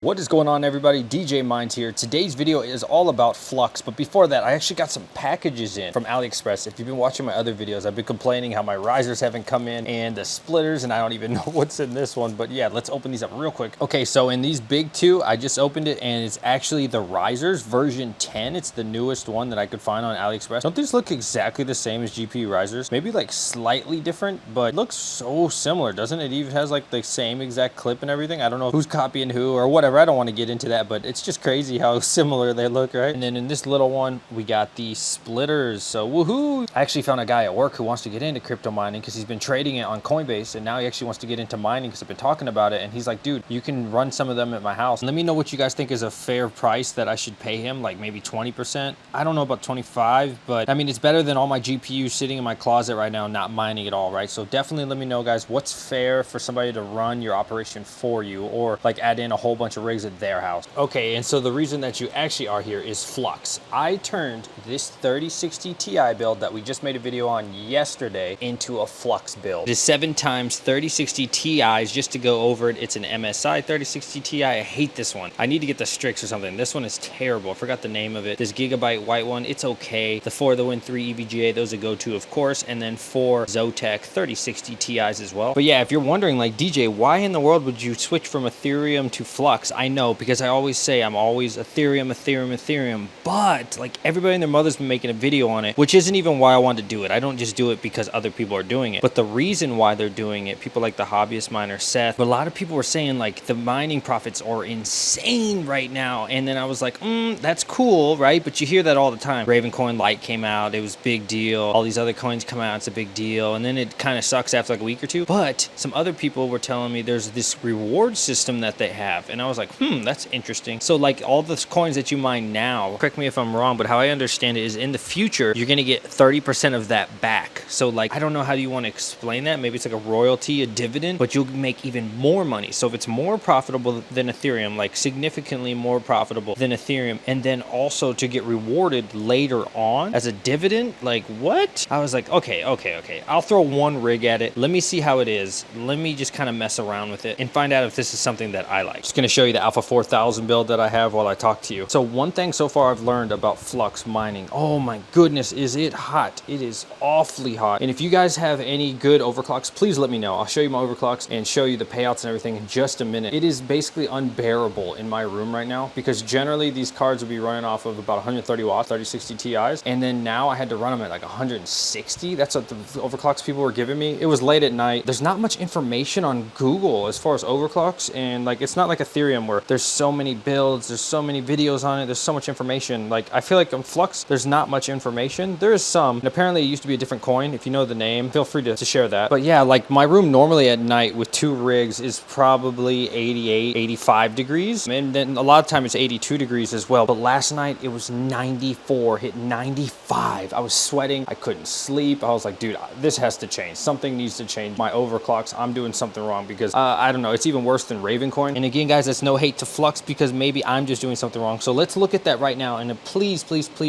What is going on, everybody? DJ Minds here. Today's video is all about FLUX, but before that, I actually got some packages in from AliExpress. If you've been watching my other videos, I've been complaining how my risers haven't come in and the splitters, and I don't even know what's in this one, but yeah, let's open these up real quick. Okay, so in these big two, I just opened it, and it's actually the risers version 10. It's the newest one that I could find on AliExpress. Don't these look exactly the same as GPU risers? Maybe like slightly different, but it looks so similar, doesn't it? It even has like the same exact clip and everything. I don't know who's copying who or whatever. I don't want to get into that, but it's just crazy how similar they look, right? And then in this little one, we got the splitters. So woohoo! I actually found a guy at work who wants to get into crypto mining because he's been trading it on Coinbase, and now he actually wants to get into mining because I've been talking about it. And he's like, dude, you can run some of them at my house. Let me know what you guys think is a fair price that I should pay him, like maybe 20%. I don't know about 25, but I mean, it's better than all my GPUs sitting in my closet right now, not mining at all, right? So definitely let me know, guys, what's fair for somebody to run your operation for you, or like add in a whole bunch of rigs at their house. Okay, and so the reason that you actually are here is FLUX. I turned this 3060 Ti build that we just made a video on yesterday into a FLUX build. It is 7 times 3060 Ti's. Just to go over it, it's an MSI 3060 Ti. I hate this one. I need to get the Strix or something. This one is terrible. I forgot the name of it. This Gigabyte white one, it's okay. The For the Win 3 EVGA, those are go-to, of course, and then 4 Zotac 3060 Ti's as well. But yeah, if you're wondering, like, DJ, why in the world would you switch from Ethereum to FLUX? I know, because I always say I'm always Ethereum, but like everybody and their mother's been making a video on it, which isn't even why I wanted to do it. I don't just do it because other people are doing it, but the reason why they're doing it, people like the hobbyist miner Seth, but a lot of people were saying like the mining profits are insane right now, and then I was like, that's cool, right? But you hear that all the time. Ravencoin Lite came out, it was a big deal. All these other coins come out, it's a big deal, and then it kind of sucks after like a week or two. But some other people were telling me there's this reward system that they have, and I was like, that's interesting. So like all the coins that you mine now, correct me if I'm wrong, but how I understand it is in the future, you're going to get 30% of that back. So like, I don't know how you want to explain that. Maybe it's like a royalty, a dividend, but you'll make even more money. So if it's more profitable than Ethereum, like significantly more profitable than Ethereum, and then also to get rewarded later on as a dividend, like what? I was like, okay. I'll throw one rig at it. Let me see how it is. Let me just kind of mess around with it and find out if this is something that I like. Just going to show you the Alpha 4000 build that I have while I talk to you. So one thing so far I've learned about FLUX mining, oh my goodness, is it hot. It is awfully hot. And if you guys have any good overclocks, please let me know. I'll show you my overclocks and show you the payouts and everything in just a minute. It is basically unbearable in my room right now because generally these cards will be running off of about 130 watts, 3060 Ti's. And then now I had to run them at like 160. That's what the overclocks people were giving me. It was late at night. There's not much information on Google as far as overclocks. And like, it's not like Ethereum where there's so many builds, there's so many videos on it, there's so much information. Like, I feel like on FLUX, there's not much information. There is some, and apparently it used to be a different coin. If you know the name, feel free to share that. But yeah, like my room normally at night with 2 rigs is probably 88, 85 degrees. And then a lot of time it's 82 degrees as well. But last night it was 94, hit 95. I was sweating, I couldn't sleep. I was like, dude, this has to change. Something needs to change. My overclocks, I'm doing something wrong because I don't know, it's even worse than Ravencoin. And again, guys, that's no hate to FLUX because maybe I'm just doing something wrong. So let's look at that right now, and please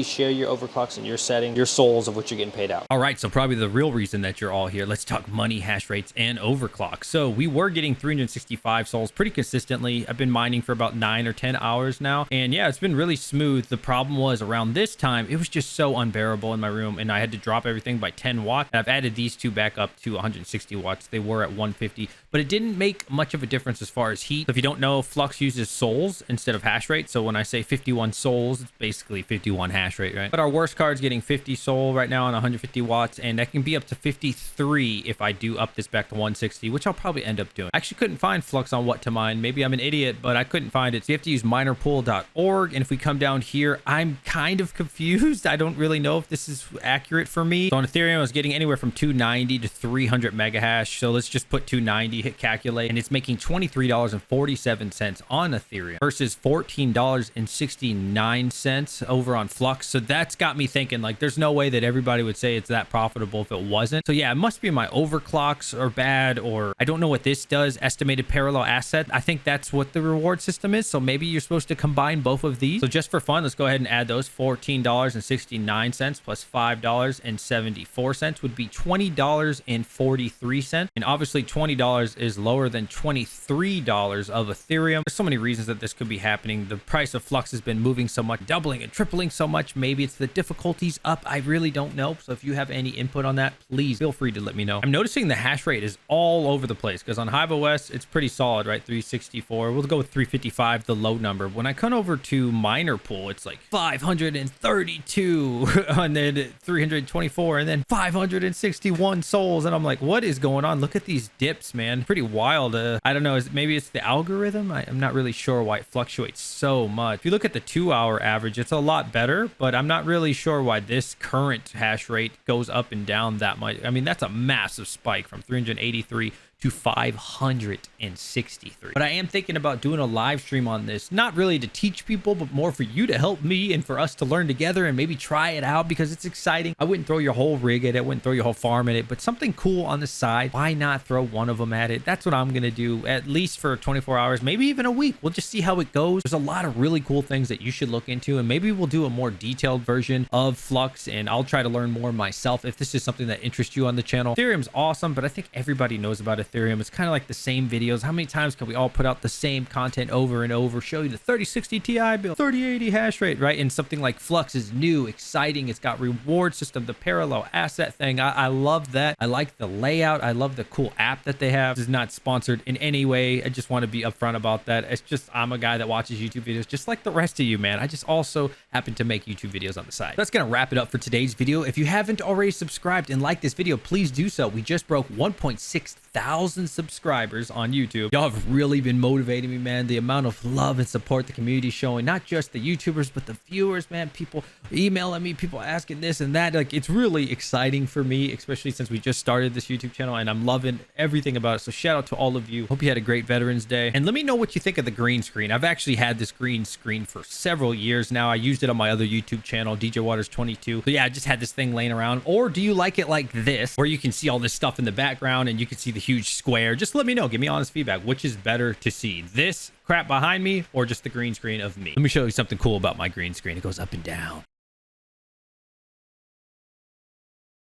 share your overclocks and your settings, your souls of what you're getting paid out. All right, so probably the real reason that you're all here, let's talk money, hash rates, and overclock. So we were getting 365 souls pretty consistently. I've been mining for about 9 or 10 hours now, and yeah, it's been really smooth. The problem was around this time, it was just so unbearable in my room, and I had to drop everything by 10 watts. I've added these two back up to 160 watts. They were at 150, but it didn't make much of a difference as far as heat. So if you don't know, FLUX uses souls instead of hash rate. So when I say 51 souls, it's basically 51 hash rate, right? But our worst card's getting 50 soul right now on 150 watts, and that can be up to 53 if I do up this back to 160, which I'll probably end up doing. I actually couldn't find FLUX on what to mine. Maybe I'm an idiot, but I couldn't find it. So you have to use minerpool.org. And if we come down here, I'm kind of confused. I don't really know if this is accurate for me. So on Ethereum, I was getting anywhere from 290 to 300 mega hash. So let's just put 290, hit calculate, and it's making $23.47 on Ethereum versus $14.69 over on FLUX. So that's got me thinking, like, there's no way that everybody would say it's that profitable if it wasn't. So yeah, it must be my overclocks are bad, or I don't know what this does. Estimated parallel asset. I think that's what the reward system is. So maybe you're supposed to combine both of these. So just for fun, let's go ahead and add those. $14.69 plus $5.74 would be $20.43. And obviously $20 is lower than $23 of Ethereum. Ethereum. There's so many reasons that this could be happening. The price of Flux has been moving so much, doubling and tripling so much. Maybe it's the difficulties up. I really don't know. So if you have any input on that, please feel free to let me know. I'm noticing the hash rate is all over the place because on Hive OS, it's pretty solid, right? 364. We'll go with 355, the low number. When I come over to Miner Pool, it's like 532 and then 324 and then 561 souls. And I'm like, what is going on? Look at these dips, man. Pretty wild. I don't know. Maybe it's the algorithm. I'm not really sure why it fluctuates so much. If you look at the 2-hour average, it's a lot better, but I'm not really sure why this current hash rate goes up and down that much. I mean, that's a massive spike from 383 to 563. But I am thinking about doing a live stream on this, not really to teach people, but more for you to help me and for us to learn together and maybe try it out because it's exciting. I wouldn't throw your whole rig at it, wouldn't throw your whole farm at it, but something cool on the side. Why not throw one of them at it? That's what I'm gonna do, at least for 24 hours, maybe even a week. We'll just see how it goes. There's a lot of really cool things that you should look into, and maybe we'll do a more detailed version of Flux, and I'll try to learn more myself if this is something that interests you on the channel. Ethereum's awesome, but I think everybody knows about Ethereum. It's kind of like the same videos. How many times can we all put out the same content over and over, show you the 3060 Ti build, 3080 hash rate, right? And something like Flux is new, exciting. It's got reward system, the parallel asset thing. I love that. I like the layout. I love the cool app that they have. This is not sponsored in any way. I just want to be upfront about that. It's just, I'm a guy that watches YouTube videos just like the rest of you, man. I just also happen to make YouTube videos on the side. That's going to wrap it up for today's video. If you haven't already subscribed and liked this video, please do so. We just broke 1.6 thousand subscribers on YouTube. Y'all have really been motivating me, man. The amount of love and support the community showing, not just the YouTubers, but the viewers, man. People emailing me, people asking this and that. Like, it's really exciting for me, especially since we just started this YouTube channel, and I'm loving everything about it. So shout out to all of you. Hope you had a great Veterans Day. And let me know what you think of the green screen. I've actually had this green screen for several years now. I used it on my other YouTube channel, DJ Waters 22. So yeah, I just had this thing laying around. Or do you like it like this, where you can see all this stuff in the background and you can see the huge square? Just let me know. Give me honest feedback. Which is better to see, this crap behind me or just the green screen of me? Let me show you something cool about my green screen. It goes up and down.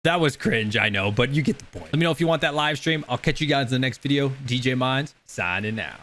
That was cringe, I know, but you get the point. Let me know if you want that live stream. I'll catch you guys in the next video. DJ Minds signing out.